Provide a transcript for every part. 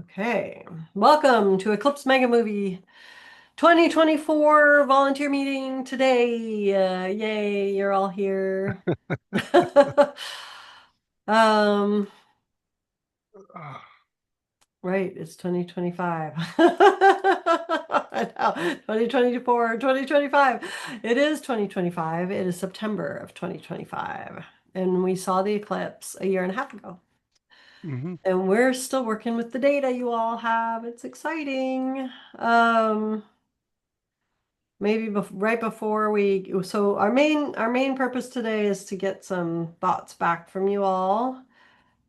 Okay, welcome to Eclipse Megamovie 2024 volunteer meeting today. Yay, you're all here. Um, right, it's 2025. I know, 2024, 2025. It is 2025. It is September of 2025. And we saw the eclipse a year and a half ago. Hmm. And we're still working with the data you all have. It's exciting. Um, Maybe right before so our main purpose today is to get some thoughts back from you all.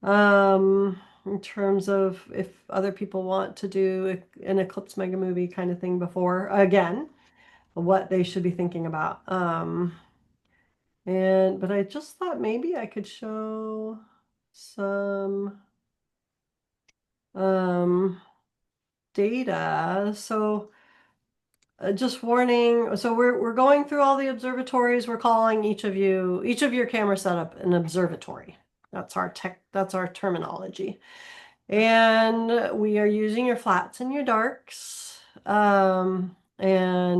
In terms of if other people want to do an Eclipse Mega Movie kind of thing before, again, what they should be thinking about. But I just thought maybe I could show some um data. So just warning. So we're going through all the observatories. We're calling each of your camera setup an observatory. That's our terminology. And we are using your flats and your darks, and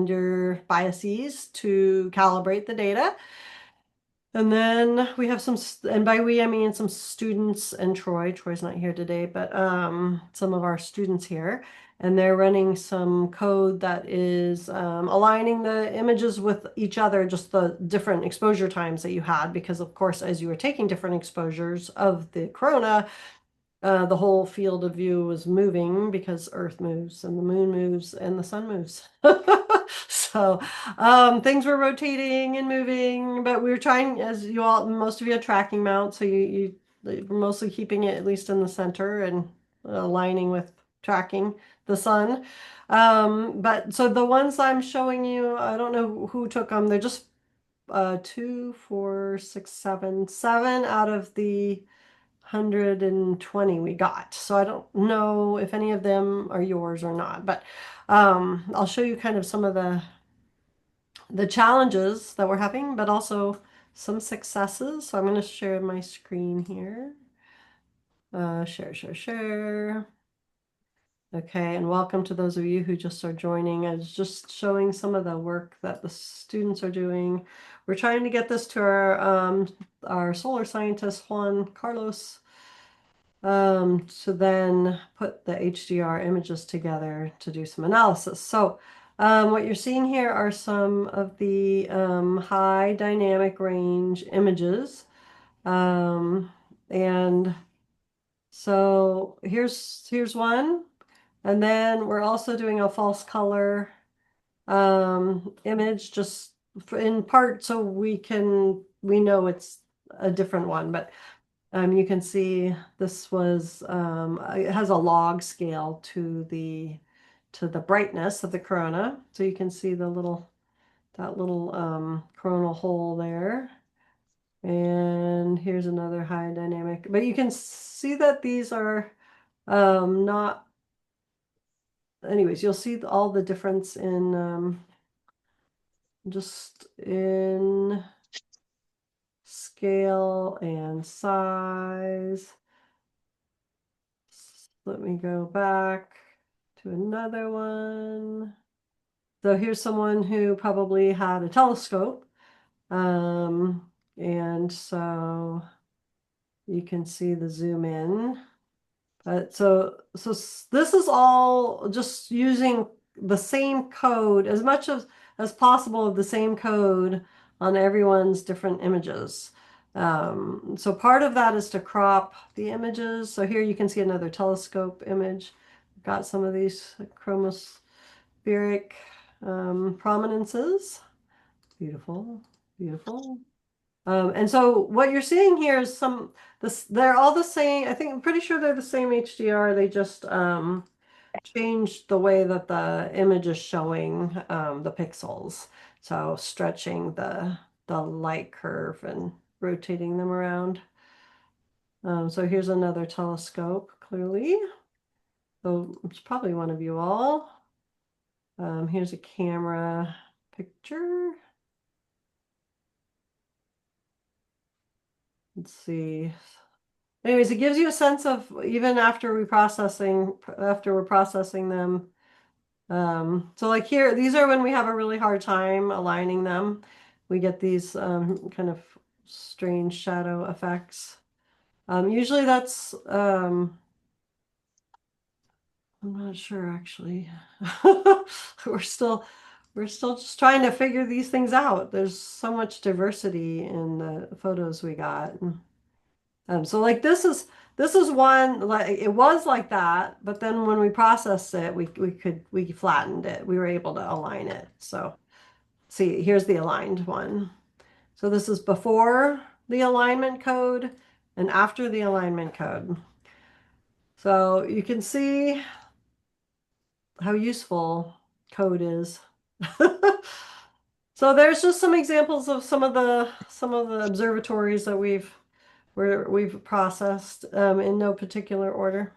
your biases to calibrate the data. And then we have and by we, I mean some students and Troy. Troy's not here today, but some of our students here. And they're running some code that is aligning the images with each other, just the different exposure times that you had, because of course, as you were taking different exposures of the corona, the whole field of view was moving because Earth moves and the moon moves and the sun moves. So things were rotating and moving, but we were trying, as you all, most of you had tracking mounts, so you were mostly keeping it at least in the center and aligning with tracking the sun. But so the ones I'm showing you, I don't know who took them. They're just two, four, six, seven out of the 120 we got. So I don't know if any of them are yours or not, but I'll show you kind of some of the challenges that we're having, but also some successes. So I'm going to share my screen here. Share. Okay, and welcome to those of you who just are joining. I was just showing some of the work that the students are doing. We're trying to get this to our solar scientist, Juan Carlos, to then put the HDR images together to do some analysis. So what you're seeing here are some of the high dynamic range images. Um, and so here's one. And then we're also doing a false color image just in part so we know it's a different one, but you can see this was it has a log scale to the brightness of the corona. So you can see that little coronal hole there. And here's another high dynamic. But you can see that these are not, anyways, you'll see all the difference in just in scale and size. Let me go back to another one. So here's someone who probably had a telescope. And so you can see the zoom in. This is all just using the same code as much as possible of the same code on everyone's different images. So part of that is to crop the images. So here you can see another telescope image. Got some of these chromospheric prominences. Beautiful, beautiful. And so what you're seeing here is they're all the same. I think I'm pretty sure they're the same HDR. They just changed the way that the image is showing the pixels. So stretching the light curve and rotating them around. So here's another telescope, clearly. So it's probably one of you all. Here's a camera picture. Let's see. Anyways, it gives you a sense of even after we're processing them. So like here, these are when we have a really hard time aligning them. We get these kind of strange shadow effects. Usually that's I'm not sure actually. We're still we're still just trying to figure these things out. There's so much diversity in the photos we got. So like this is one like it was like that, but then when we processed it, we flattened it. We were able to align it. So see, here's the aligned one. So this is before the alignment code and after the alignment code. So you can see how useful code is. So there's just some examples of some of the observatories that we've processed in no particular order.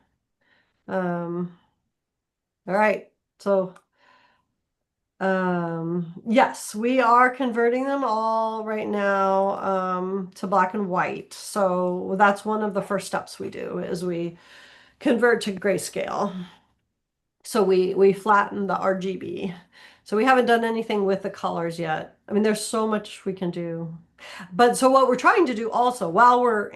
Um, all right. So yes, we are converting them all right now to black and white. So that's one of the first steps we do is we convert to grayscale. So we flatten the RGB. So we haven't done anything with the colors yet. I mean, there's so much we can do. But so what we're trying to do also, while we're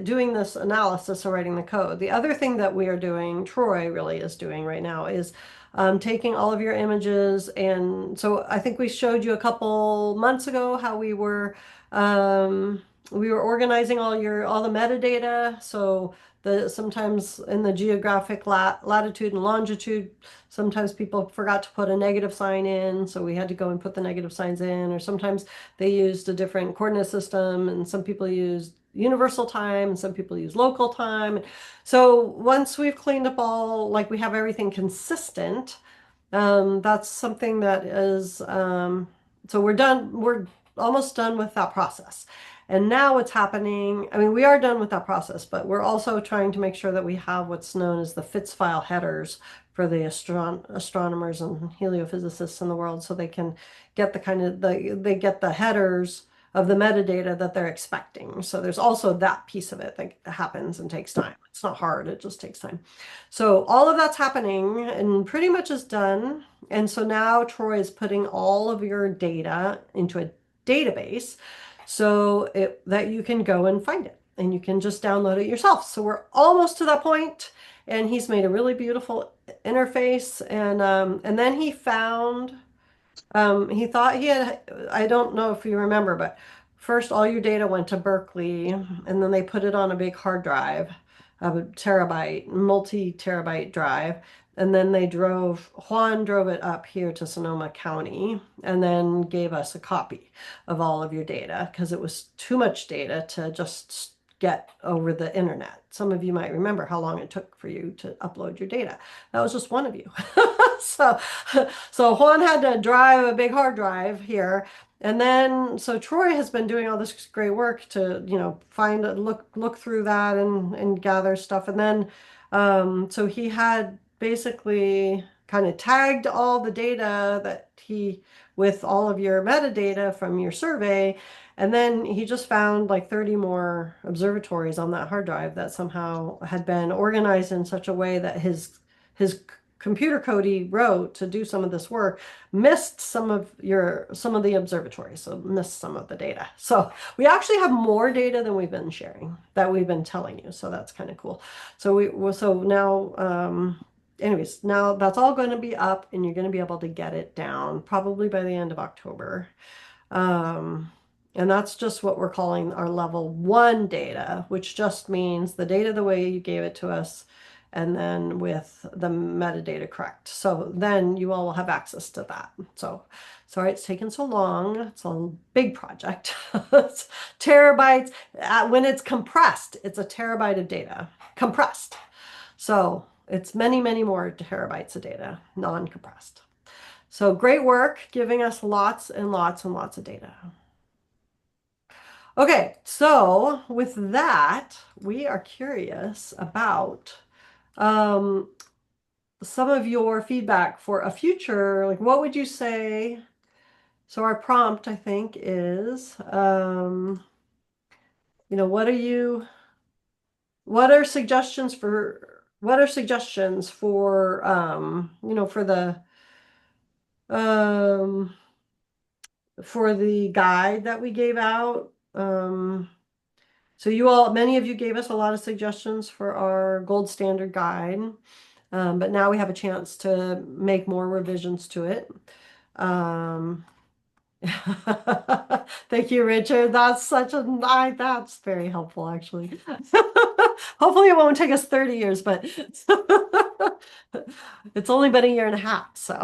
doing this analysis or writing the code, the other thing that we are doing, Troy really is doing right now, is taking all of your images. And so I think we showed you a couple months ago how we were organizing all the metadata. So sometimes in the geographic latitude and longitude, sometimes people forgot to put a negative sign in, so we had to go and put the negative signs in, or sometimes they used a different coordinate system, and some people used universal time, and some people use local time. So once we've cleaned up like we have everything consistent, that's something that is, so we're done, we're almost done with that process. And now what's happening, I mean, we are done with that process, but we're also trying to make sure that we have what's known as the FITS file headers for the astronomers and heliophysicists in the world, so they can get they get the headers of the metadata that they're expecting. So there's also that piece of it that happens and takes time. It's not hard, it just takes time. So all of that's happening and pretty much is done. And so now Troy is putting all of your data into a database that you can go and find it and you can just download it yourself. So we're almost to that point, and he's made a really beautiful interface. And then he thought he had, I don't know if you remember, but first all your data went to Berkeley, and then they put it on a big hard drive, a terabyte, multi-terabyte drive. And then Juan drove it up here to Sonoma County and then gave us a copy of all of your data because it was too much data to just get over the internet. Some of you might remember how long it took for you to upload your data. That was just one of you. So, so Juan had to drive a big hard drive here. And then, so Troy has been doing all this great work to, look through that and gather stuff. And then, so he had basically kind of tagged all the data with all of your metadata from your survey. And then he just found like 30 more observatories on that hard drive that somehow had been organized in such a way that his computer code he wrote to do some of this work missed some of the observatories, so missed some of the data. So we actually have more data than we've been sharing, that we've been telling you. So that's kind of cool. So now anyways, now that's all going to be up, and you're going to be able to get it down probably by the end of October. And that's just what we're calling our level 1 data, which just means the data the way you gave it to us, and then with the metadata correct. So then you all will have access to that. So sorry it's taken so long. It's a big project. It's terabytes. When it's compressed, it's a terabyte of data compressed. So it's many, many more terabytes of data, non-compressed. So great work, giving us lots and lots and lots of data. Okay, so with that, we are curious about some of your feedback for a future, like what would you say? So our prompt, I think, is, what are you what are suggestions for um for the guide that we gave out? So many of you gave us a lot of suggestions for our gold standard guide, but now we have a chance to make more revisions to it. Um, Thank you, Richard. That's very helpful, actually. Hopefully it won't take us 30 years, but it's only been a year and a half, so.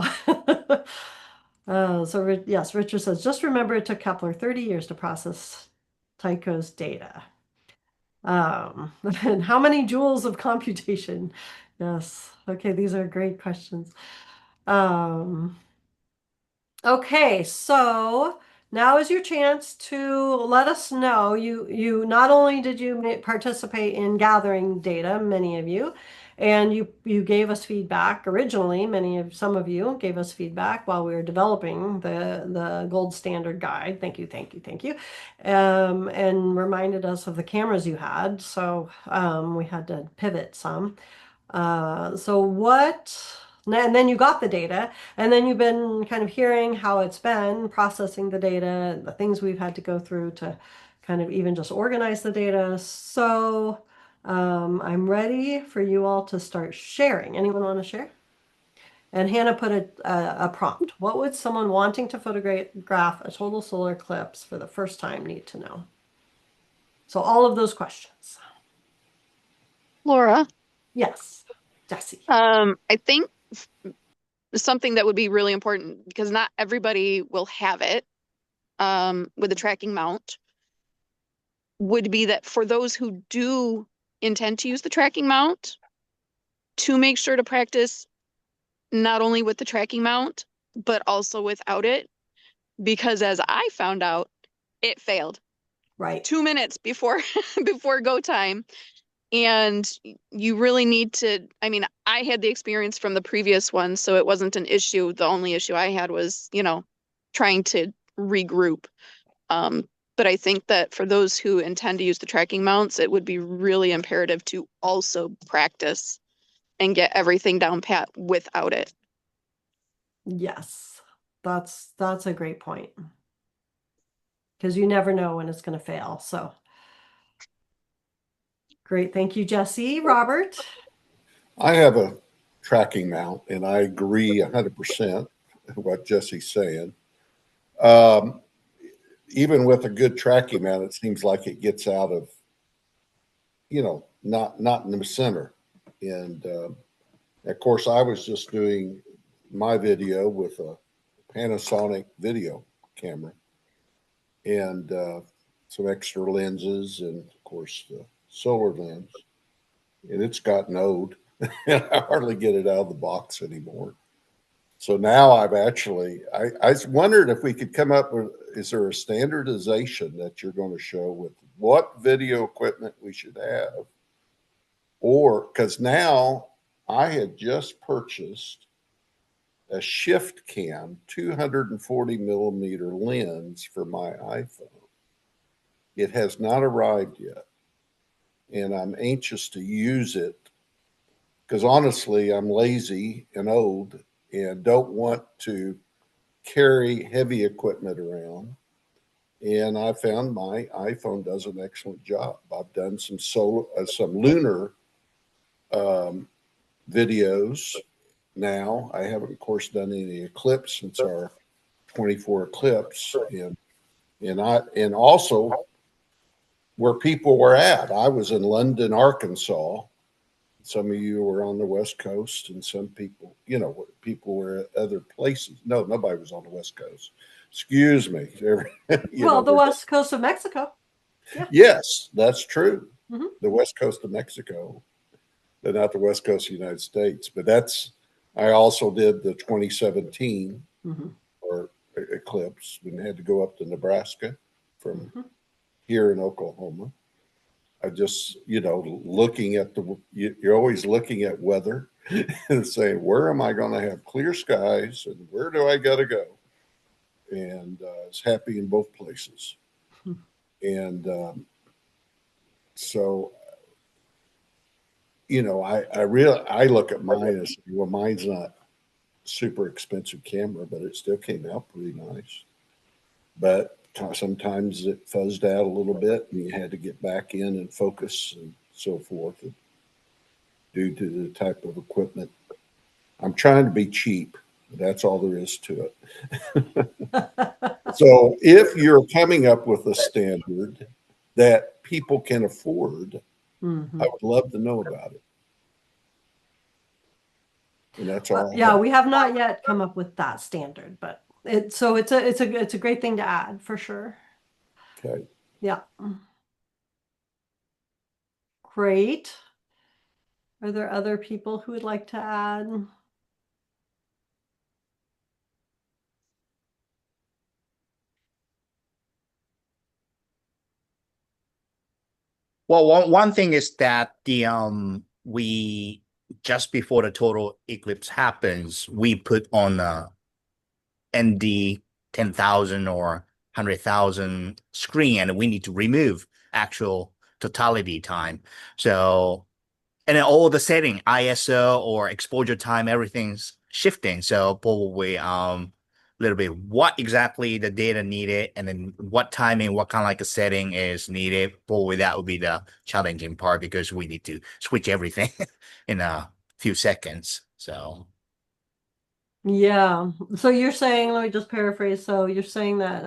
Yes, Richard says, just remember it took Kepler 30 years to process Tycho's data. And how many joules of computation? Yes. Okay, these are great questions. Um, Okay, so now is your chance to let us know. You not only did you participate in gathering data, many of you, and you gave us feedback originally. Some of you gave us feedback while we were developing the gold standard guide. Thank you, thank you, thank you, and reminded us of the cameras you had. So we had to pivot some. So what, and then you got the data, and then you've been kind of hearing how it's been processing the data, the things we've had to go through to kind of even just organize the data. So I'm ready for you all to start sharing. Anyone want to share? And Hannah put a prompt. What would someone wanting to photograph a total solar eclipse for the first time need to know? So all of those questions. Laura, Yes, Jesse. I think something that would be really important because not everybody will have it with a tracking mount would be that for those who do intend to use the tracking mount, to make sure to practice not only with the tracking mount, but also without it. Because as I found out, it failed Right. 2 minutes before before go time. And you really need to, I mean, I had the experience from the previous one, so it wasn't an issue. The only issue I had was, trying to regroup. But I think that for those who intend to use the tracking mounts, it would be really imperative to also practice and get everything down pat without it. Yes, that's a great point because you never know when it's going to fail. So great. Thank you, Jesse. Robert? I have a tracking mount, and I agree 100% with what Jesse's saying. Um, Even with a good tracking mount, it seems like it gets out of, not in the center. And of course, I was just doing my video with a Panasonic video camera and some extra lenses, and of course, the solar lens. And it's gotten old, and I hardly get it out of the box anymore. So now I wondered if we could come up with, is there a standardization that you're going to show with what video equipment we should have? Or because now I had just purchased a shift cam 240 millimeter lens for my iPhone. It has not arrived yet, and I'm anxious to use it because honestly, I'm lazy and old and don't want to carry heavy equipment around. And I found my iPhone does an excellent job. I've done some lunar um, videos now. I haven't, of course, done any eclipse since our 24 eclipse, and also where people were at. I was in London, Arkansas. Some of you were on the West Coast, and some people, people were at other places. No, nobody was on the West Coast. Excuse me. Well, the west coast of Mexico. Yeah. Yes, that's true. Hmm. The West Coast of Mexico, but not the West Coast of the United States. But I also did the 2017 Hmm. or eclipse and had to go up to Nebraska from Hmm. here in Oklahoma. I just, looking at you're always looking at weather and saying, where am I going to have clear skies and where do I got to go? And it's happy in both places. And so I look at mine and say, well, mine's not super expensive camera, but it still came out pretty nice. But sometimes it fuzzed out a little bit and you had to get back in and focus and so forth due to the type of equipment. I'm trying to be cheap. That's all there is to it. So if you're coming up with a standard that people can afford, Mhm. I would love to know about it. And that's all. Yeah, we have not yet come up with that standard, but it's a great thing to add for sure. Okay. Yeah. Great. Are there other people who would like to add? Well, one thing is that we just before the total eclipse happens, we put on a ND 10,000 or 100,000 screen, and we need to remove actual totality time. So, and then all the setting, ISO or exposure time, everything's shifting. So probably little bit what exactly the data needed, and then what timing, what kind of like a setting is needed. Probably that would be the challenging part because we need to switch everything in a few seconds. So Yeah. So you're saying, let me just paraphrase. So you're saying that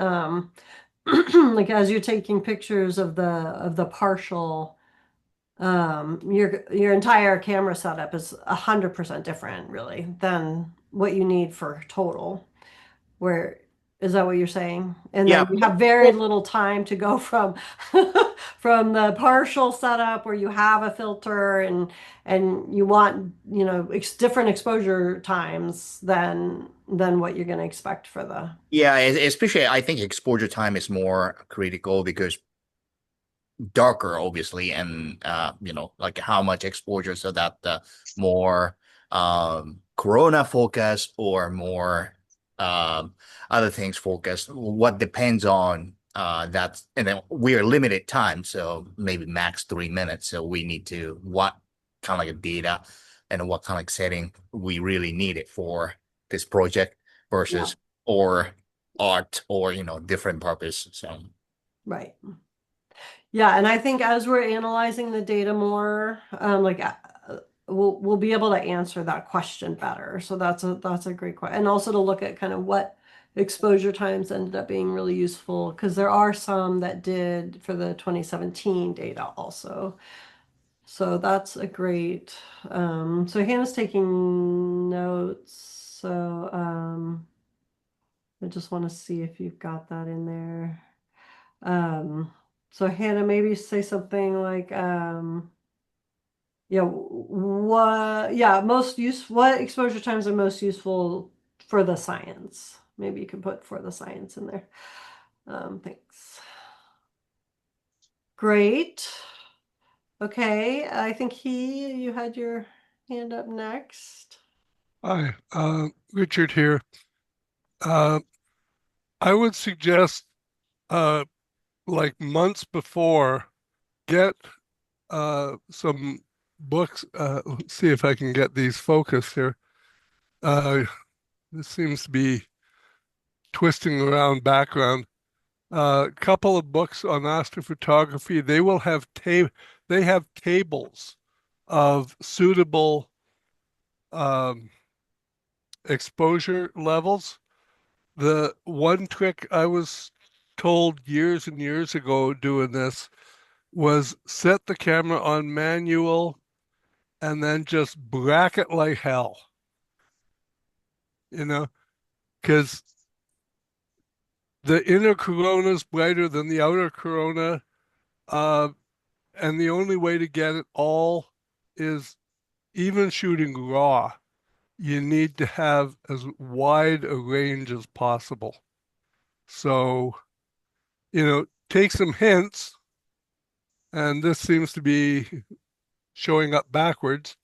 like as you're taking pictures of the partial your entire camera setup is 100% different really than what you need for total. Where is that what you're saying? And yeah, then you have very little time to go from from the partial setup where you have a filter and you want, different exposure times than what you're going to expect for the. yeah, especially I think exposure time is more critical because darker obviously, and like how much exposure so that the more corona focus or more other things focus, what depends on that. And then we are limited time, so maybe max 3 minutes, so we need to what kind of like data and what kind of like setting we really need it for this project Yeah, versus or art or different purpose. So right. Yeah, and I think as we're analyzing the data more, we'll be able to answer that question better. So that's a great question, and also to look at kind of what exposure times ended up being really useful because there are some that did for the 2017 data also. So that's a great. So Hannah's taking notes. So I just want to see if you've got that in there. So Hannah, maybe say something like, what exposure times are most useful for the science? Maybe you could put for the science in there. Thanks. Great. Okay, I think you had your hand up next. Hi, Richard here. I would suggest, like months before, get some books. Let's see if I can get these focused here. This seems to be twisting around background. A couple of books on astrophotography. They have tables of suitable exposure levels. The one trick I was told years and years ago doing this was set the camera on manual and then just bracket like hell, you know, because the inner corona is brighter than the outer corona. Uh, and the only way to get it all is even shooting raw. You need to have as wide a range as possible. So, take some hints, and this seems to be showing up backwards,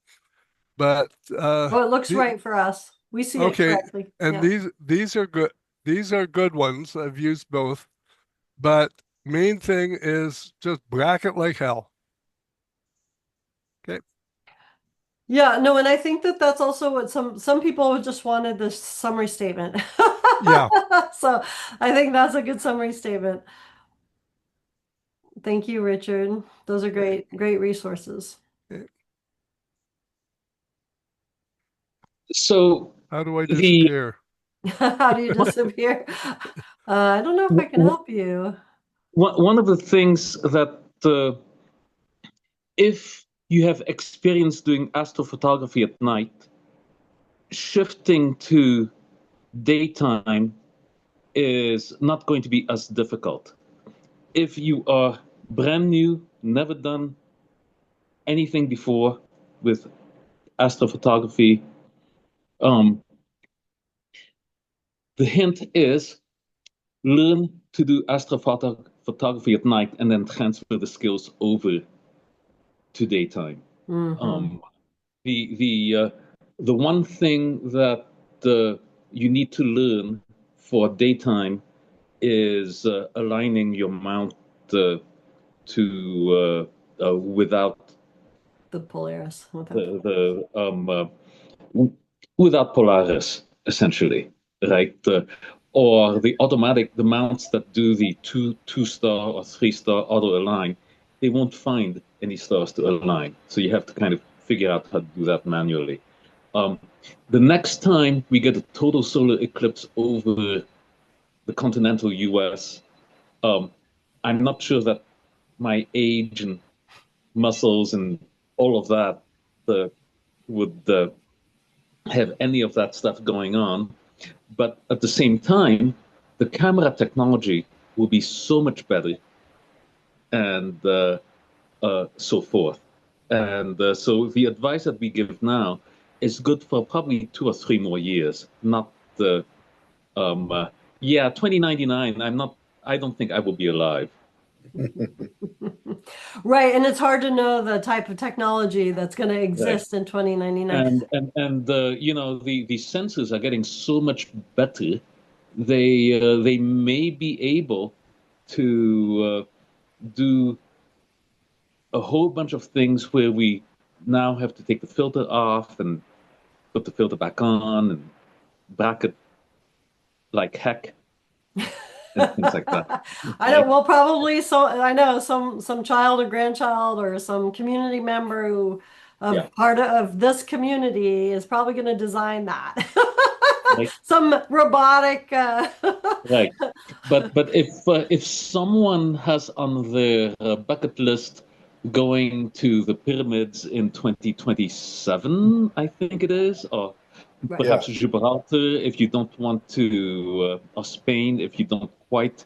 but Oh, it looks right for us. We see it okay, correctly. and Yeah. these are good. These are good ones. I've used both, but main thing is just bracket like hell. Okay. Yeah, no, and I think that that's also what some people just wanted this summary statement. Yeah. So I think that's a good summary statement. Thank you, Richard. Those are great resources. So How do I the disappear? How do you disappear? I don't know if I can help you. one of the things that if you have experience doing astrophotography at night, shifting to daytime is not going to be as difficult. If you are brand new, never done anything before with astrophotography, um, the hint is learn to do astrophotography at night and then transfer the skills over to daytime. Hmm. Um, the one thing that you need to learn for daytime is aligning your mount to without The Polaris. w- without Polaris, essentially, right? Or the mounts that do the two star or 3 star auto align, they won't find any stars to align. So you have to kind of figure out how to do that manually. Um, the next time we get a total solar eclipse over the continental US, um, I'm not sure that my age and muscles and all of that would have any of that stuff going on. But at the same time, the camera technology will be so much better and so forth. And so the advice that we give now is good for probably 2 or 3 more years, not the, yeah, 2099. I don't think I will be alive. Right, and it's hard to know the type of technology that's going to Right. exist in 2099. And you know, the sensors are getting so much better. They may be able to do a whole bunch of things where we now have to take the filter off and put the filter back on and bracket like heck and things like that. I don't, Right? well, probably so I know some child or grandchild or some community member who Yeah. of part of this community is probably going to design that. Right. Some robotic Right. But if someone has on their bucket list going to the pyramids in 2027, I think it is, or right. Yeah. perhaps Gibraltar, if you don't want to, or Spain, if you don't quite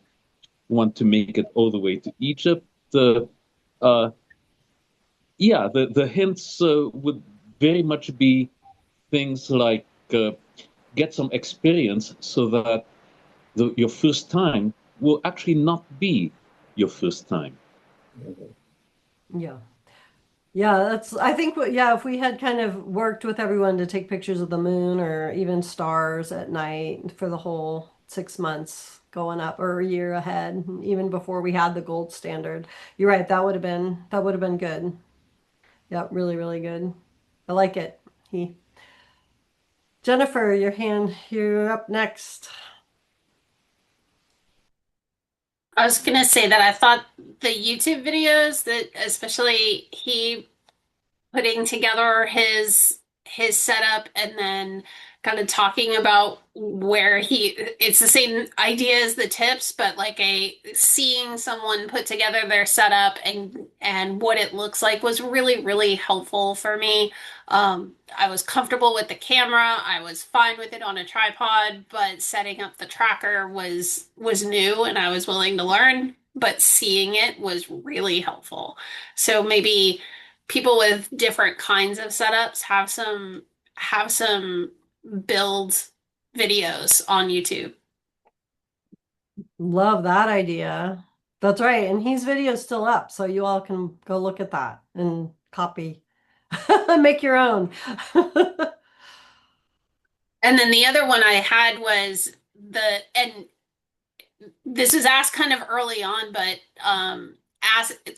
want to make it all the way to Egypt. Uh, yeah, the hints would very much be things like get some experience so that your first time will actually not be your first time. Yeah. Yeah, that's, I think, yeah, if we had kind of worked with everyone to take pictures of the moon or even stars at night for the whole 6 months going up or a year ahead, even before we had the gold standard, you're right, that would have been good. Yeah, really, really good. I like it. Jennifer, you're up next. I was gonna say that I thought the YouTube videos that especially he putting together his setup and then kind of talking about where it's the same idea as the tips, but like a seeing someone put together their setup and what it looks like was really, really helpful for me. I was comfortable with the camera. I was fine with it on a tripod, but setting up the tracker was new and I was willing to learn, but seeing it was really helpful. So maybe people with different kinds of setups have some build videos on YouTube. Love that idea. That's right. And his video's still up, so you all can go look at that and copy, make your own. And then the other one I had was and this was asked kind of early on, but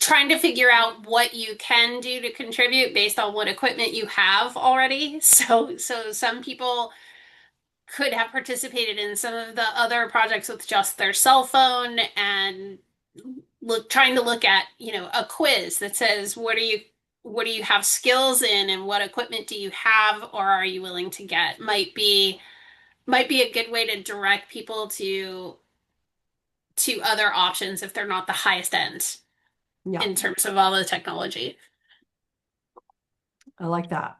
trying to figure out what you can do to contribute based on what equipment you have already. So some people could have participated in some of the other projects with just their cell phone and trying to look at, a quiz that says what do you have skills in and what equipment do you have or are you willing to get might be a good way to direct people to other options if they're not the highest end Yeah, in terms of all the technology. I like that.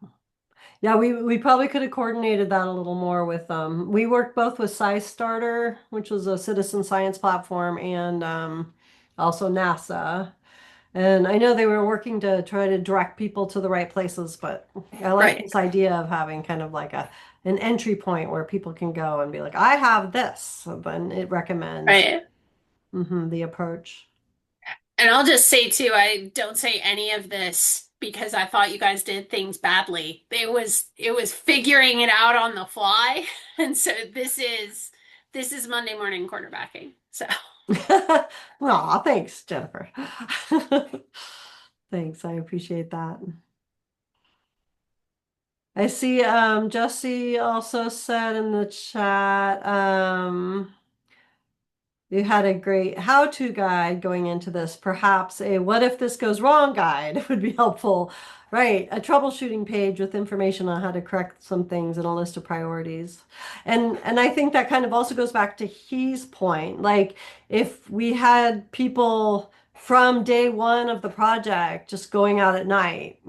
Yeah, we probably could have coordinated that a little more with we worked both with SciStarter, which was a citizen science platform, and also NASA. And I know they were working to try to direct people to the right places, but I like Right. this idea of having kind of like an entry point where people can go and be like, I have this. So then it recommends Right. the approach. And I'll just say too, I don't say any of this because I thought you guys did things badly. It was figuring it out on the fly. And so this is Monday morning quarterbacking. So Aw, thanks, Jennifer. Thanks, I appreciate that. I see Jesse also said in the chat, you had a great how-to guide going into this. Perhaps a what if this goes wrong guide would be helpful. Right, a troubleshooting page with information on how to correct some things and a list of priorities. And I think that kind of also goes back to He's point. Like if we had people from day one of the project just going out at night,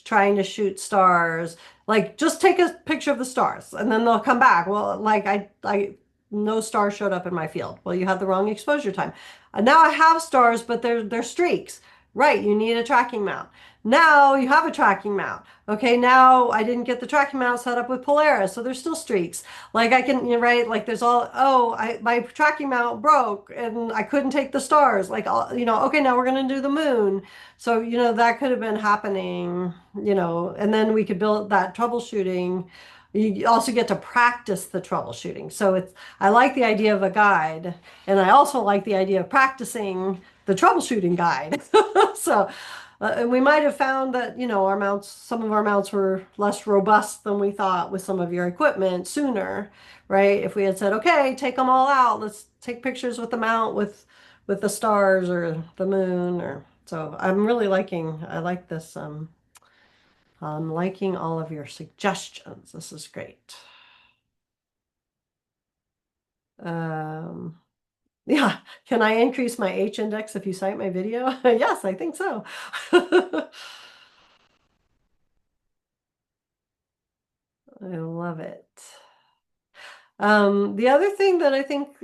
trying to shoot stars, like just take a picture of the stars and then they'll come back. Well, like I no stars showed up in my field. Well, you had the wrong exposure time. Now I have stars, but they're streaks. Right, you need a tracking mount. Now you have a tracking mount. Okay, now I didn't get the tracking mount set up with Polaris, so there's still streaks. Like I can, right, like there's all, my tracking mount broke and I couldn't take the stars. Like, okay, now we're going to do the moon. So, that could have been happening, and then we could build that troubleshooting. You also get to practice the troubleshooting. So I like the idea of a guide, and I also like the idea of practicing the troubleshooting guide. So, and we might have found that, some of our mounts were less robust than we thought with some of your equipment sooner, right? If we had said, okay, take them all out, let's take pictures with the mount with the stars or the moon so I like this. I'm liking all of your suggestions. This is great. Um, yeah, can I increase my H index if you cite my video? Yes, I think so. I love it. The other thing that I think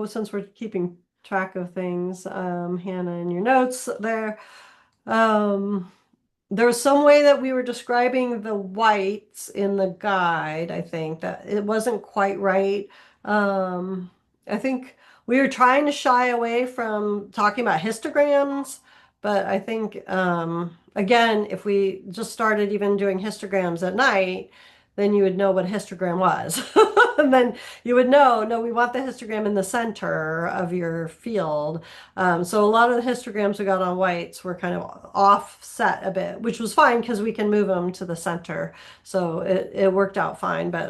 since we're keeping track of things, Hannah, in your notes there, there was some way that we were describing the whites in the guide, I think, that it wasn't quite right. Um, I think we were trying to shy away from talking about histograms, but I think, again, if we just started even doing histograms at night, then you would know what a histogram was. And then you would know, no, we want the histogram in the center of your field. So a lot of the histograms we got on whites were kind of offset a bit, which was fine because we can move them to the center. So it worked out fine. But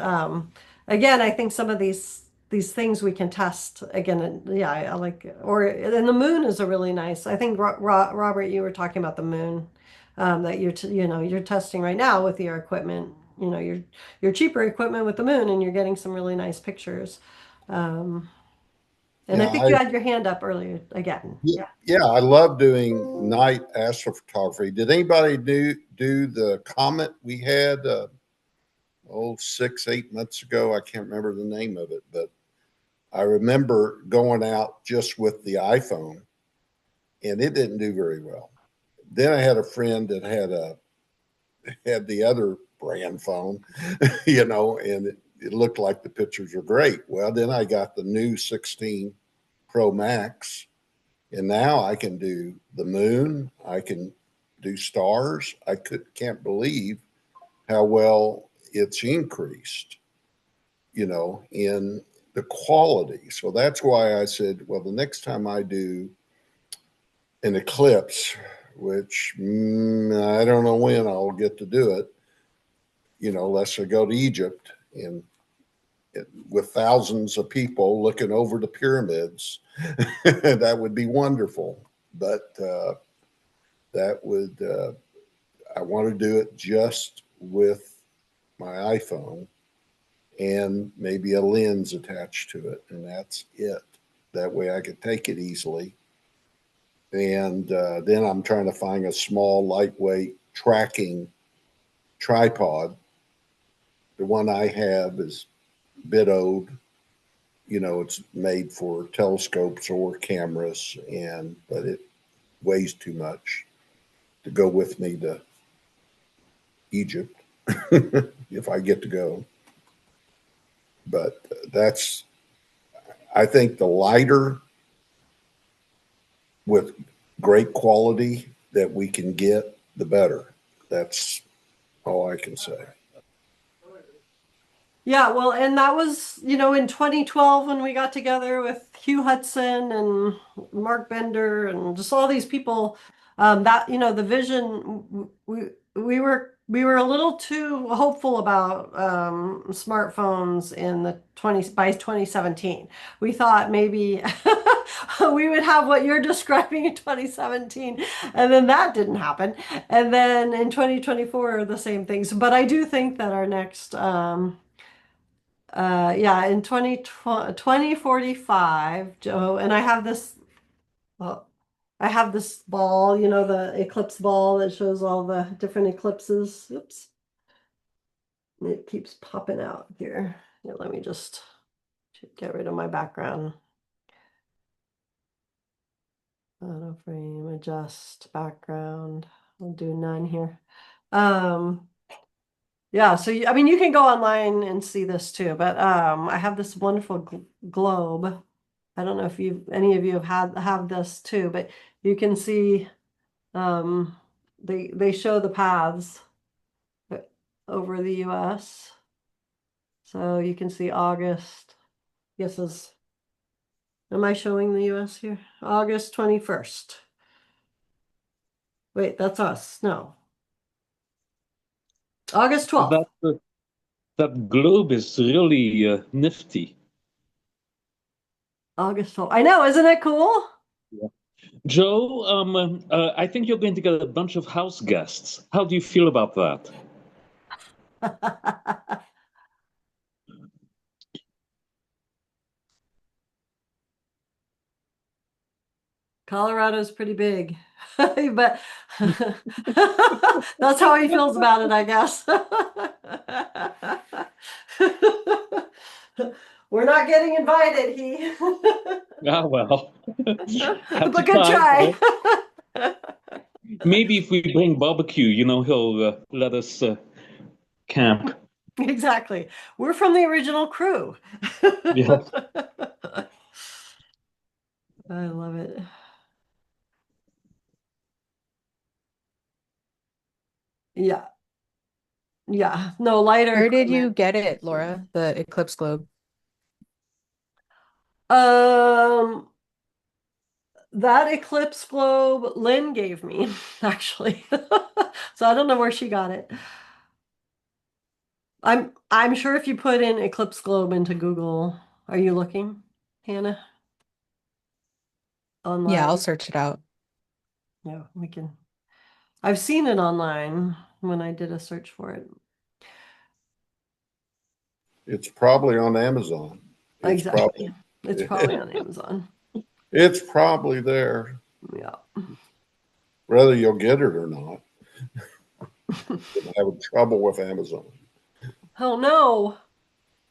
again, I think some of these things we can test again. Yeah, I like, and the moon is a really nice. I think Robert, you were talking about the moon that you're testing right now with your equipment. Your cheaper equipment with the moon, and you're getting some really nice pictures. And I Yeah, think you had your hand up earlier again. yeah, I love doing night astrophotography. Did anybody do the comet we had 6, 8 months ago? I can't remember the name of it, but I remember going out just with the iPhone, and it didn't do very well. Then I had a friend that had the other brand phone, and it looked like the pictures were great. Well, then I got the new 16 Pro Max, and now I can do the moon. I can do stars. Can't believe how well it's increased, in the quality. So that's why I said, well, the next time I do an Eclipse, which I don't know when I'll get to do it, unless I go to Egypt and with thousands of people looking over the pyramids. That would be wonderful. But that would, I want to do it just with my iPhone and maybe a lens attached to it, and that's it. That way I could take it easily. And then I'm trying to find a small, lightweight tracking tripod. The one I have is a bit old. It's made for telescopes or cameras, but it weighs too much to go with me to Egypt if I get to go. But I think the lighter with great quality that we can get, the better. That's all I can say. Yeah, well, and that was, in 2012 when we got together with Hugh Hudson and Mark Bender and just all these people, that, the vision, we were a little too hopeful about smartphones in the 20 by 2017. We thought maybe we would have what you're describing in 2017, and then that didn't happen. And then in 2024, the same things. But I do think that our next yeah, in 2045, Joe, and well, I have this ball, the eclipse ball that shows all the different eclipses. Oops. It keeps popping out here. Here, let me just get rid of my background. Auto frame, adjust background. I'll do none here. Yeah, so I mean, you can go online and see this too, but I have this wonderful globe. I don't know if any of you have this too, but you can see they show the paths over the US. So you can see August. Am I showing the US here? August 21st. Wait, that's us. No. August 12th. That globe is really nifty. August 12th. I know, isn't it cool? Yeah. Joe, I think you're going to get a bunch of house guests. How do you feel about that? Colorado's pretty big, but that's how he feels about it, I guess. We're not getting invited, he. Ah, well. But good try. Maybe if we bring barbecue, he'll let us camp. Exactly. We're from the original crew. Yes. I love it. Yeah. Yeah. No, lighter Where did you equipment. get it, Laura? The eclipse globe? That eclipse globe Lynn gave me, actually. So I don't know where she got it. I'm sure if you put in eclipse globe into Google, are you looking, Hannah? Online? Yeah, I'll search it out. Yeah, we can. I've seen it online when I did a search for it. It's probably on Amazon. Exactly. It's probably on Amazon. It's probably there. Yeah. Whether you'll get it or not. I'm having trouble with Amazon. Oh no.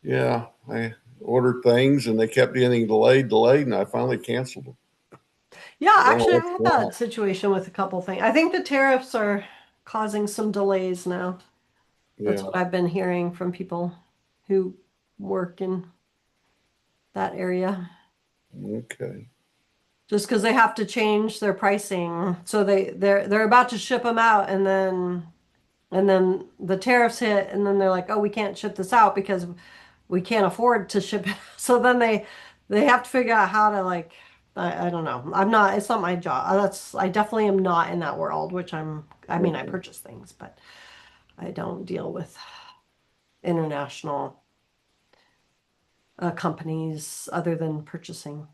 Yeah, I ordered things and they kept getting delayed, and I finally canceled them. Yeah, I don't know actually, I what's had wrong. that situation with a couple things. I think the tariffs are causing some delays now. That's Yeah, what I've been hearing from people who work in that area. okay. Just because they have to change their pricing. So they're about to ship them out and then the tariffs hit and then they're like, "Oh, we can't ship this out because we can't afford to ship it." So then they have to figure out how to like I don't know. It's not my job. I definitely am not in that world, which I mean, I purchase things, but I don't deal with international companies other than purchasing.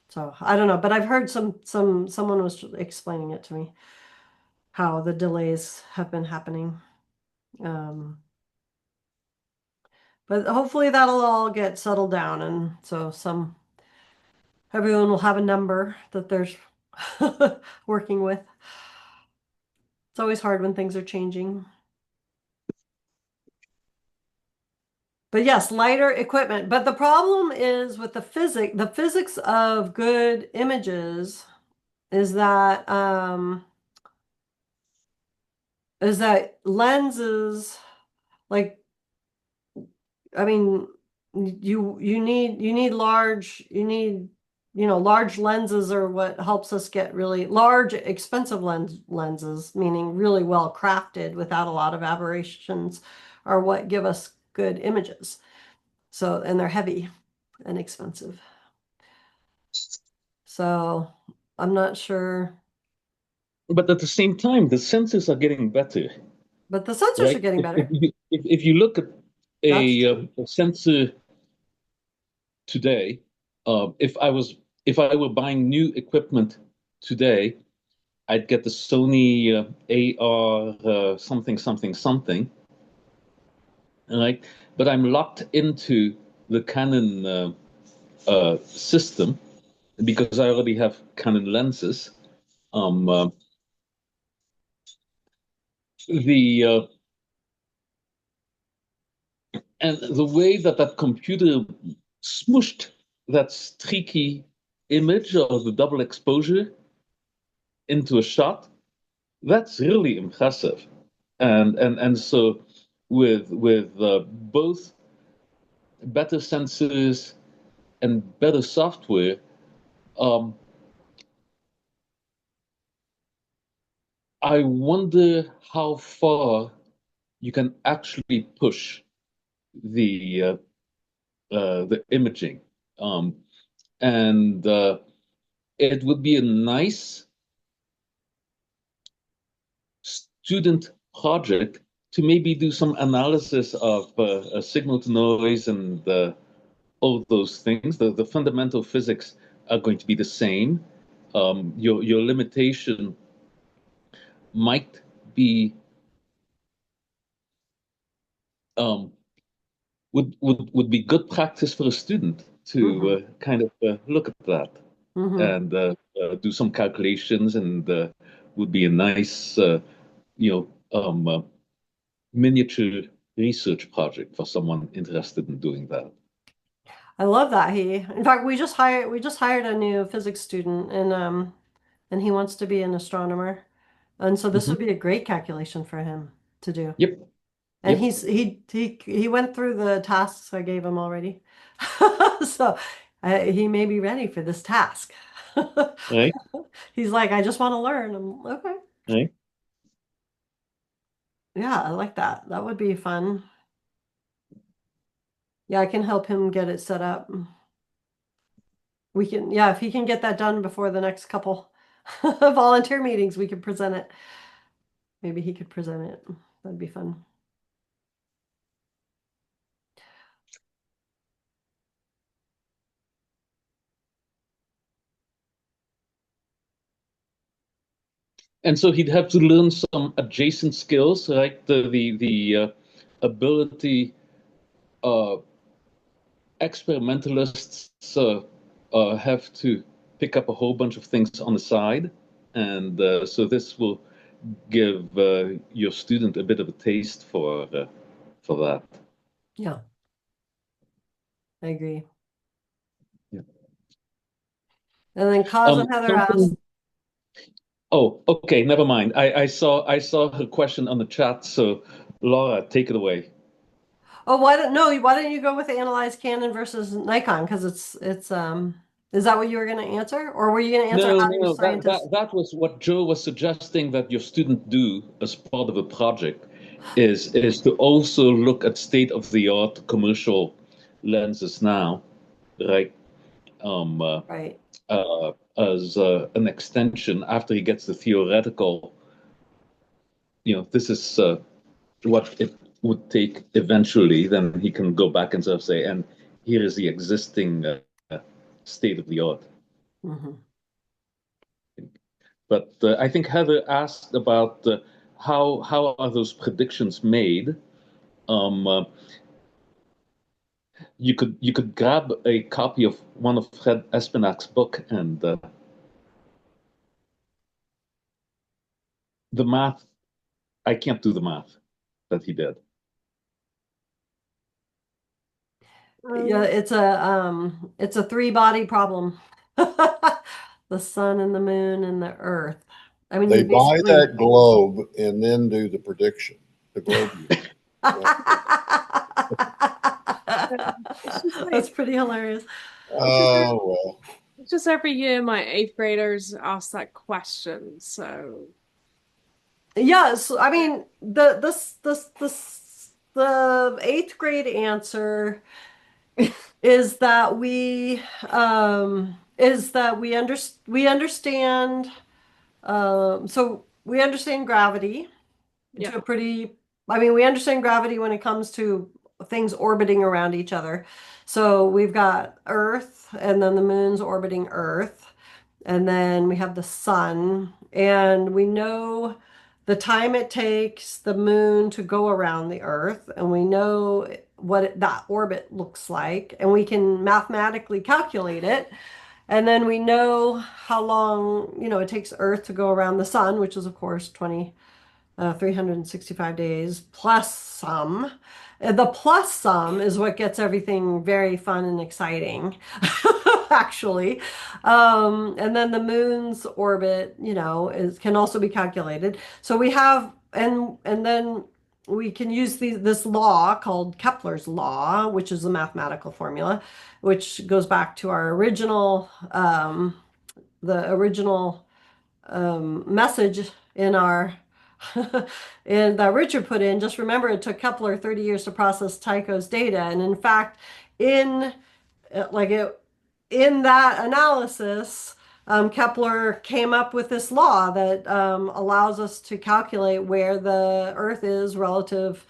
So I don't know, but I've heard someone was explaining it to me how the delays have been happening. But hopefully that'll all get settled down, and so everyone will have a number that they're working with. It's always hard when things are changing. But yes, lighter equipment. But the problem is with the physics of good images is that lenses, like, I mean, you need large lenses are what helps us get really large, expensive lenses, meaning really well crafted without a lot of aberrations, are what give us good images. So, and they're heavy and expensive. So I'm not sure, But at the same time, the sensors are getting better, but the sensors are right? getting better. If you look at That's true. a sensor today, if I were buying new equipment today, I'd get the Sony AR something something something, right? But I'm locked into the Canon system because I already have Canon lenses. Um, uh, the And the way that that computer smushed that streaky image of the double exposure into a shot, that's really impressive. And so with both better sensors and better software, um, I wonder how far you can actually push the imaging, and it would be a nice student project to maybe do some analysis of signal to noise and all those things. The fundamental physics are going to be the same. Your limitation might be um, would be good practice for a student to kind of look at that and do some calculations, and would be a nice you know miniature research project for someone interested in doing that. I love that in fact, we just hired a new physics student, and he wants to be an astronomer. And so this would be a great calculation for him to do. Yep. And Yep. he went through the tasks I gave him already. So he may be ready for this task. Right. He's like, I just want to learn. I'm okay. Right. Yeah, I like that. That would be fun. Yeah, I can help him get it set up. Yeah, if he can get that done before the next couple volunteer meetings, we could present it. Maybe he could present it. That'd be fun. And so he'd have to learn some adjacent skills, right? The ability experimentalists have to pick up a whole bunch of things on the side, and so this will give your student a bit of a taste for that. Yeah, I agree. Yeah. And then Cause and Heather asked, Oh, okay, never mind. I saw her question on the chat, so Laura, take it away. "Oh, why don't you go with analyze Canon versus Nikon? Because it's is that what you were going to answer, or were you going to answer No, how your no, scientists?" that was what Joe was suggesting that your student do as part of a project is to also look at state-of-the-art commercial lenses now, right? Right. as an extension after he gets the theoretical, this is what it would take eventually, then he can go back and sort of say, and here is the existing state of the art. Mm-hmm. But I think Heather asked about how are those predictions made. You could grab a copy of one of Fred Espenak's book, and the math, I can't do the math that he did. Yeah, it's a three-body problem. The sun and the moon and the earth. I mean, They you buy basically that globe and then do the prediction. The globe. It's just That's like pretty hilarious. Oh, well. it's just every year my eighth graders ask that question. So Yes, I mean the eighth grade answer is that we understand so we understand gravity yeah, to a pretty, I mean, we understand gravity when it comes to things orbiting around each other. So we've got Earth, and then the moon's orbiting Earth, and then we have the sun, and we know the time it takes the moon to go around the Earth, and we know that orbit looks like, and we can mathematically calculate it. And then we know how long, it takes Earth to go around the sun, which is, of course, 365 days plus some. The plus sum is what gets everything very fun and exciting, actually. And then the moon's orbit, can also be calculated. So we have, and then we can use this law called Kepler's law, which is a mathematical formula, which goes back to our the original message in our and that Richard put in. Just remember, it took Kepler 30 years to process Tycho's data, and in fact, in like it in that analysis, Kepler came up with this law that allows us to calculate where the Earth is relative,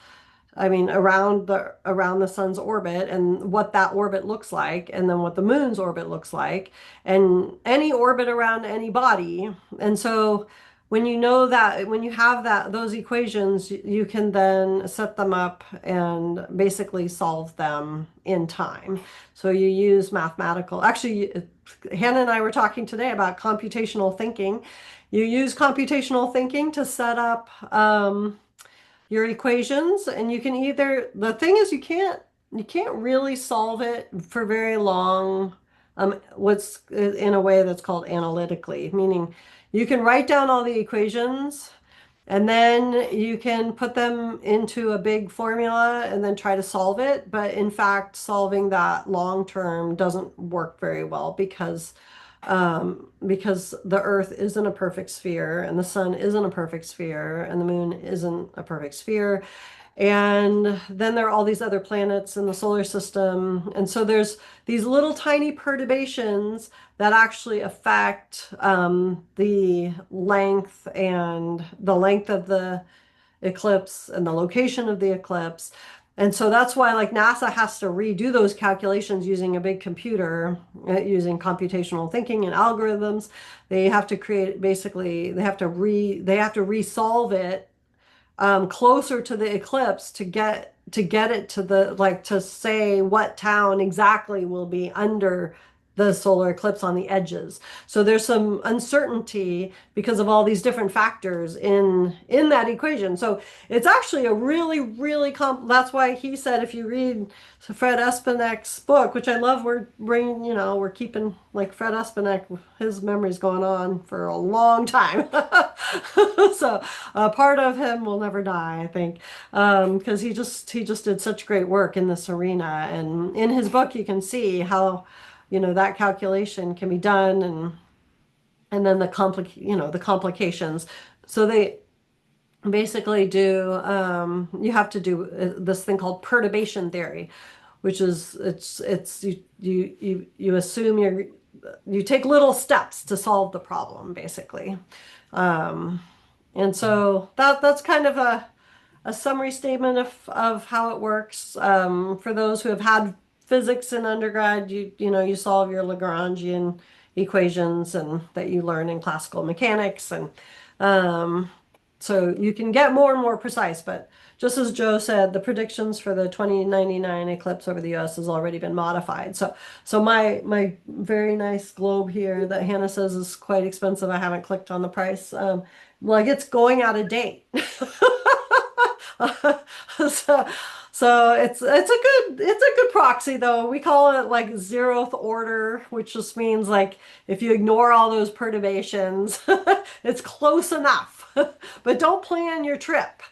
I mean, around the sun's orbit, and what that orbit looks like, and then what the moon's orbit looks like, and any orbit around any body. And so when you know that, when you have those equations, you can then set them up and basically solve them in time. So you use mathematical, actually, Hannah and I were talking today about computational thinking. You use computational thinking to set up your equations, and you can the thing is, you can't really solve it for very long, what's in a way that's called analytically, meaning you can write down all the equations, and then you can put them into a big formula and then try to solve it. But in fact, solving that long term doesn't work very well, because the Earth isn't a perfect sphere, and the sun isn't a perfect sphere, and the moon isn't a perfect sphere. And then there are all these other planets in the solar system. And so there's these little tiny perturbations that actually affect the length of the eclipse and the location of the eclipse. And so that's why, like, NASA has to redo those calculations using a big computer, using computational thinking and algorithms. They have to create, basically, they have to resolve it closer to the eclipse to get it to to say what town exactly will be under the solar eclipse on the edges. So there's some uncertainty because of all these different factors in that equation. So it's actually a really, really that's why he said, if you read Fred Espenak's book, which I love, we're keeping, like, Fred Espenak, his memory's going on for a long time. So part of him will never die, I think, because he just did such great work in this arena. And in his book, you can see how, that calculation can be done, and then the complications. So they basically you have to do this thing called perturbation theory, which is, you assume you take little steps to solve the problem, basically. Um, and so that's kind of a summary statement of how it works. For those who have had physics in undergrad, you solve your Lagrangian equations and that you learn in classical mechanics, and um, so you can get more and more precise. But just as Joe said, the predictions for the 2099 eclipse over the U.S. has already been modified. So my very nice globe here that Hannah says is quite expensive. I haven't clicked on the price. Like it's going out of date. So, so it's a good proxy though. We call it like zeroth order, which just means like if you ignore all those perturbations, it's close enough. But don't plan your trip.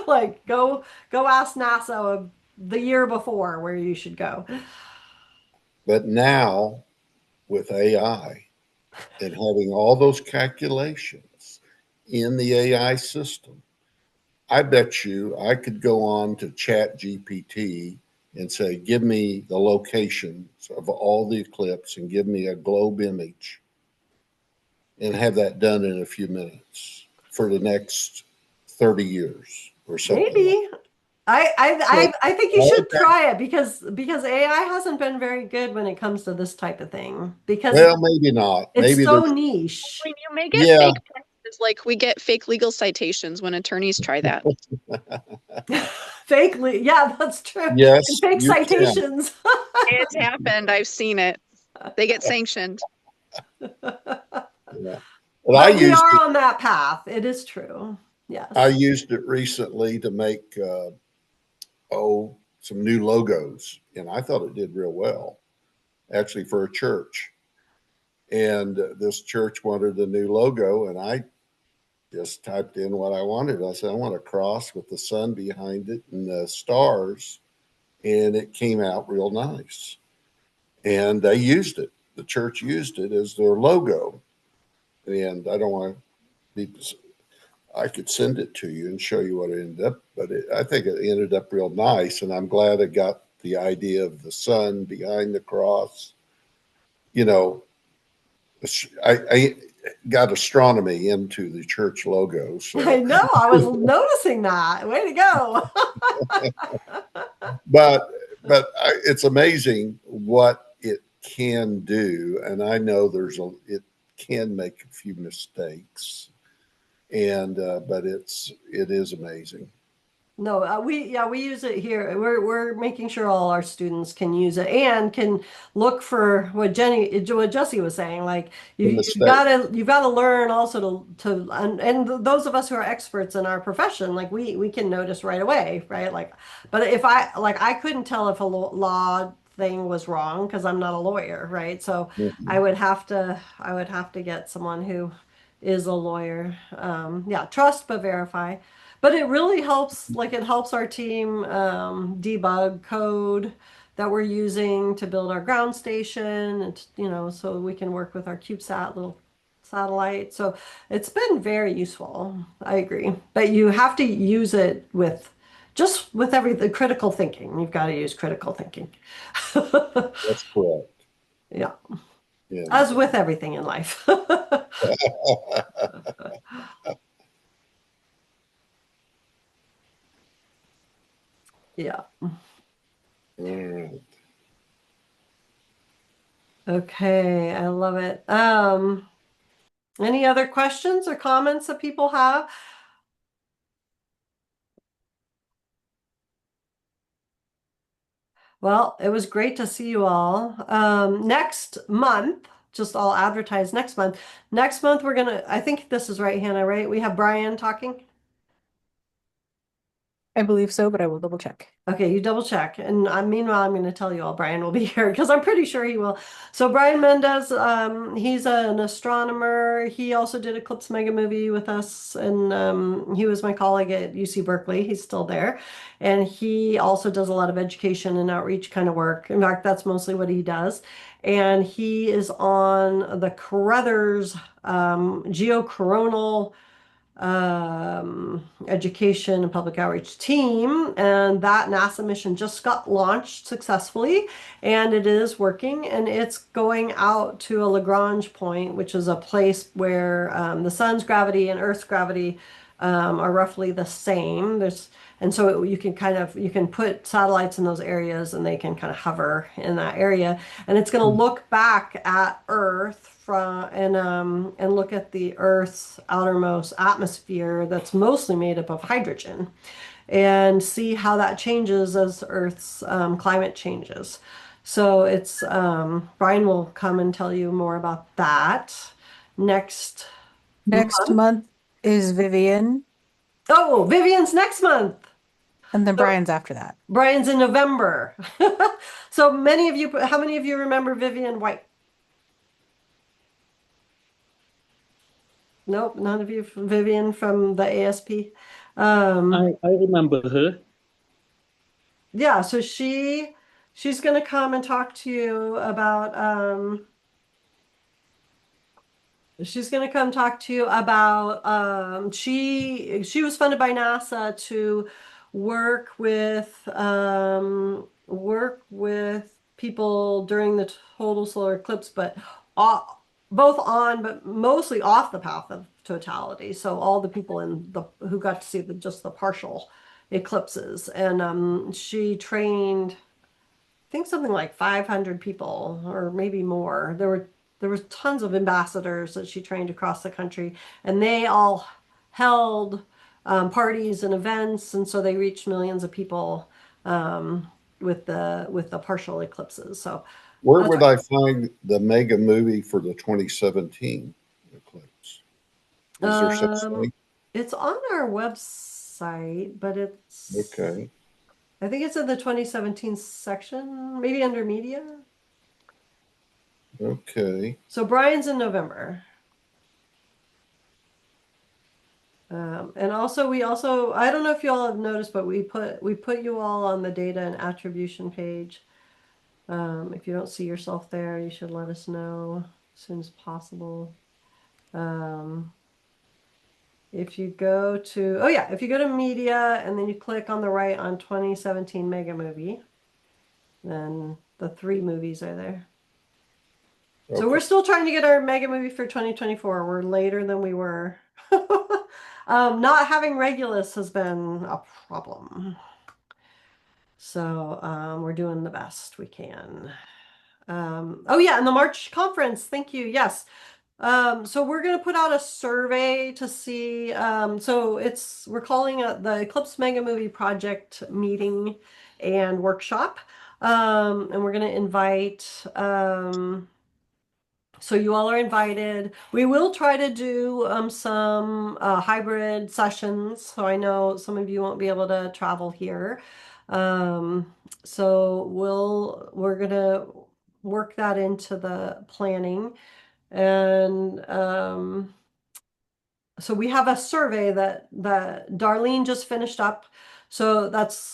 Like go ask NASA the year before where you should go. But now with AI and having all those calculations in the AI system, I bet you I could go on to Chat GPT and say, give me the locations of all the eclipse and give me a globe image and have that done in a few minutes for the next 30 years or something. Maybe. So I think you all should of that, try it because AI hasn't been very good when it comes to this type of thing because well, maybe not. it's Maybe so there's, niche. When you may get yeah, fake prices, like we get fake legal citations when attorneys try that. Yeah, that's true. And yes, fake you can. citations. It's happened. I've seen it. They get sanctioned. Yeah. But But we are on that path. It is true. I Yes. used it recently to make some new logos, and I thought it did real well, actually for a church. And this church wanted the new logo, and I just typed in what I wanted. I said I want a cross with the sun behind it and the stars, and it came out real nice. And they used it. The church used it as their logo. And I don't want to be. I could send it to you and show you what it ended up, but I think it ended up real nice, and I'm glad I got the idea of the sun behind the cross. You know, I got astronomy into the church logo, I so know. I was noticing that. Way to go. but it's amazing what it can do, and I know it can make a few mistakes, and but it is amazing. No, we use it here. We're making sure all our students can use it and can look for what Jesse was saying. Like The mistake. you've gotta learn also and those of us who are experts in our profession, like we can notice right away, right? Like, but if I couldn't tell if a law thing was wrong because I'm not a lawyer, right? So Mhm. I would have to get someone who is a lawyer. Yeah, trust but verify. But it really helps, like it helps our team debug code that we're using to build our ground station and so we can work with our CubeSat little satellite. So it's been very useful. I agree. But you have to use it with the critical thinking. You've got to use critical thinking. That's correct. Yeah. And As with everything in life. Yeah. mm, Okay, I love it. Any other questions or comments that people have? Well, it was great to see you all. Next month, just I'll advertise next month. Next month, I think this is right, Hannah, right? We have Brian talking. I believe so, but I will double check. Okay, you double check. And meanwhile, I'm going to tell you all Brian will be here because I'm pretty sure he will. So Brian Mendez, he's an astronomer. He also did Eclipse Megamovie with us, and he was my colleague at UC Berkeley. He's still there. And he also does a lot of education and outreach kind of work. In fact, that's mostly what he does. And he is on the Carruthers geocoronal education and public outreach team, and that NASA mission just got launched successfully, and it is working, and it's going out to a Lagrange point, which is a place where the sun's gravity and Earth's gravity are roughly the same. And so you can put satellites in those areas and they can kind of hover in that area. And it's going to look back at Earth and look at the Earth's outermost atmosphere that's mostly made up of hydrogen and see how that changes as Earth's climate changes. So it's Brian will come and tell you more about that next Next month is Vivian, Oh, Vivian's next month. and then So- Brian's after that. Brian's in November. So many of you, how many of you remember Vivian White? Nope, none of you from Vivian from the ASP. I remember her. Yeah, so she's gonna come and talk to you about she's going to come talk to you about she was funded by NASA to work with people during the total solar eclipse, but both on but mostly off the path of totality. So all the people who got to see just the partial eclipses, and she trained I think something like 500 people or maybe more. There was tons of ambassadors that she trained across the country, and they all held parties and events, and so they reached millions of people with the partial eclipses. So Where that's would I find the Megamovie for the 2017 eclipse? Is there such thing? it's on our website, but Okay. I think it's in the 2017 section, maybe under media. Okay. So Brian's in November. And also I don't know if you all have noticed, but we put you all on the data and attribution page. If you don't see yourself there, you should let us know as soon as possible. If you go to media and then you click on the right on 2017 Megamovie, then the 3 movies are there. So we're still trying to get our Megamovie for 2024. We're later than we were. Not having Regulus has been a problem. So we're doing the best we can. Oh yeah, and the March conference. Thank you. Yes. So we're going to put out a survey to see. We're calling it the Eclipse Megamovie Project meeting and workshop. And we're going to invite. So you all are invited. We will try to do some hybrid sessions. So I know some of you won't be able to travel here. So we're gonna work that into the planning. And so we have a survey that Darlene just finished up. So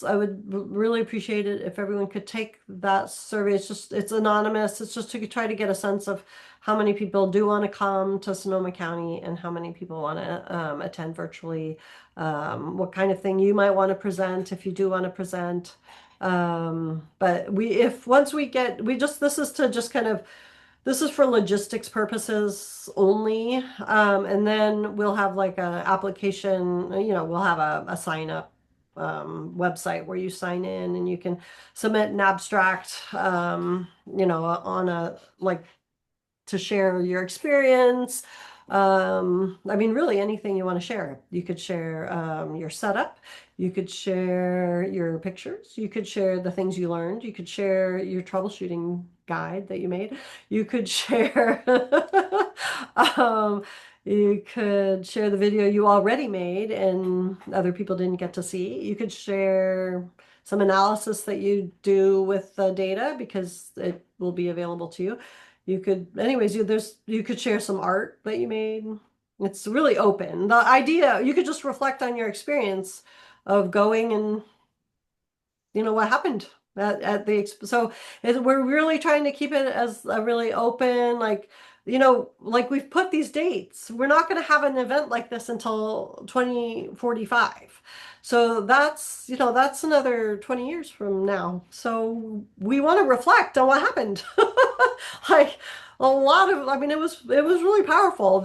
I would really appreciate it if everyone could take that survey. It's anonymous. It's just to try to get a sense of how many people do want to come to Sonoma County and how many people want to attend virtually. What kind of thing you might want to present if you do want to present. But this is for logistics purposes only. And then we'll have like a application, we'll have a sign up website where you sign in and you can submit an abstract, on to share your experience. Really anything you want to share. You could share your setup. You could share your pictures. You could share the things you learned. You could share your troubleshooting guide that you made. You could share you could share the video you already made and other people didn't get to see. You could share some analysis that you do with the data because it will be available to you. You could, anyways, you could share some art that you made. It's really open. The idea, you could just reflect on your experience of going and what happened at the we're really trying to keep it as a really open, like you know, like we've put these dates. We're not going to have an event like this until 2045. So that's, you know, that's another 20 years from now. So we want to reflect on what happened. Like a lot of, I mean, it was really powerful.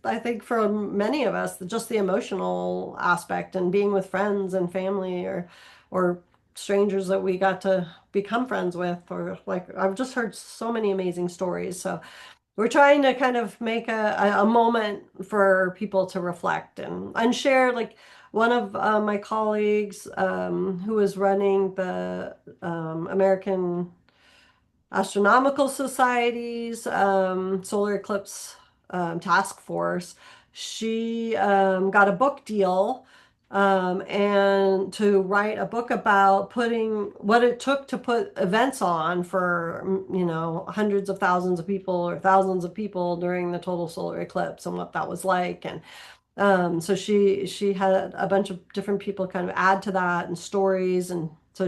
I think for many of us, just the emotional aspect and being with friends and family or strangers that we got to become friends with, or like I've just heard so many amazing stories. So we're trying to kind of make a moment for people to reflect and share. Like one of my colleagues who is running the American Astronomical Society's solar eclipse task force, she got a book deal and to write a book about putting what it took to put events on for, you know, hundreds of thousands of people or thousands of people during the total solar eclipse and what that was like. And so she had a bunch of different people kind of add to that and stories, and so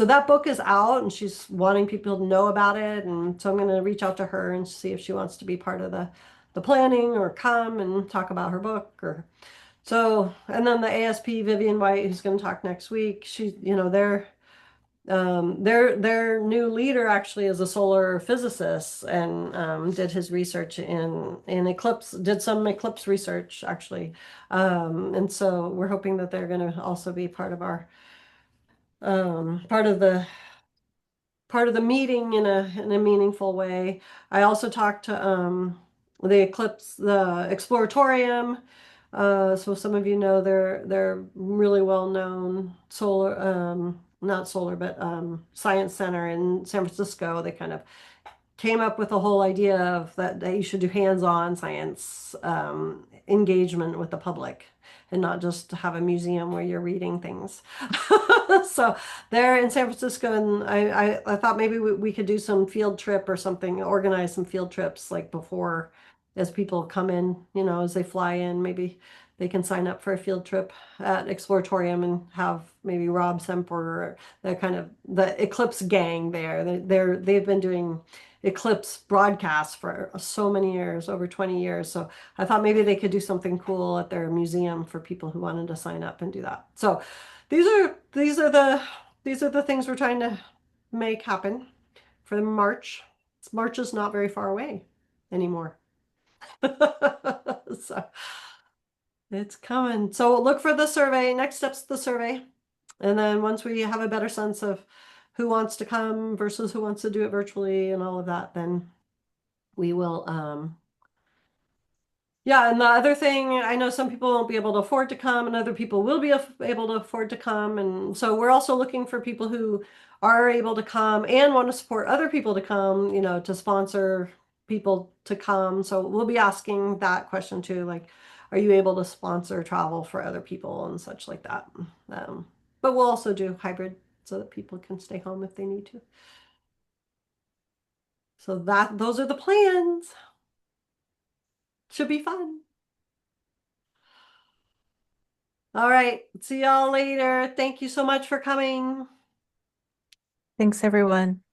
that book is out and she's wanting people to know about it, and so I'm going to reach out to her and see if she wants to be part of the planning or come and talk about her book or so. And then the ASP Vivian White, who's going to talk next week, she, you know, their new leader actually is a solar physicist and did his research in eclipse, did some eclipse research actually, and so we're hoping that they're going to also be part of our part of the meeting in a meaningful way. I also talked to the Eclipse, the Exploratorium. So some of you know they're really well known solar, not solar, but science center in San Francisco. They kind of came up with the whole idea of that you should do hands-on science engagement with the public and not just have a museum where you're reading things. So they're in San Francisco, and I thought maybe we could do some field trip or something, organize some field trips like before as people come in, you know, as they fly in, maybe they can sign up for a field trip at Exploratorium and have maybe Rob Semper or the kind of the Eclipse gang there. They've been doing Eclipse broadcasts for so many years, over 20 years. So I thought maybe they could do something cool at their museum for people who wanted to sign up and do that. So these are the things we're trying to make happen for March. March is not very far away anymore. So it's coming. So look for the survey. Next step's the survey. And then once we have a better sense of who wants to come versus who wants to do it virtually and all of that, then we will yeah, and the other thing, I know some people won't be able to afford to come and other people will be able to afford to come. And so we're also looking for people who are able to come and want to support other people to come, you know, to sponsor people to come. So we'll be asking that question too, like, are you able to sponsor travel for other people and such like that? But we'll also do hybrid so that people can stay home if they need to. So those are the plans. Should be fun. All right. See y'all later. Thank you so much for coming. Thanks, everyone.